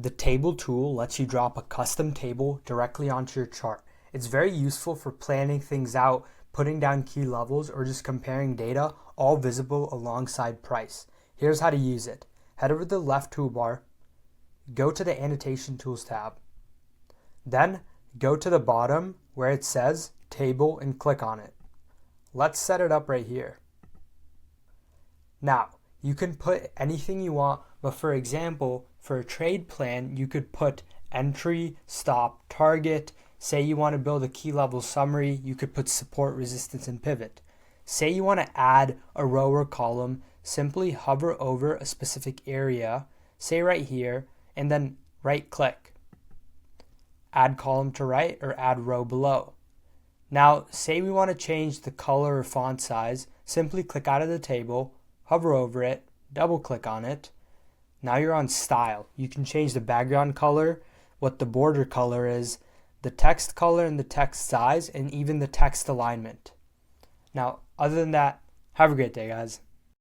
The table tool lets you drop a custom table directly onto your chart. It's very useful for planning things out, putting down key levels, or just comparing data, all visible alongside price. Here's how to use it. Head over to the left toolbar, go to the Annotation Tools tab. Then go to the bottom where it says Table and click on it. Let's set it up right here. Now, you can put anything you want, but for example, for a trade plan, you could put entry, stop, target. Say you want to build a key level summary, you could put support, resistance, and pivot. Say you want to add a row or column, simply hover over a specific area, say right here, and then right click. Add column to right or add row below. Now, say we want to change the color or font size, simply click out of the table, hover over it, double click on it. Now you're on style. You can change the background color, what the border color is, the text color and the text size, and even the text alignment. Now, other than that, have a great day, guys.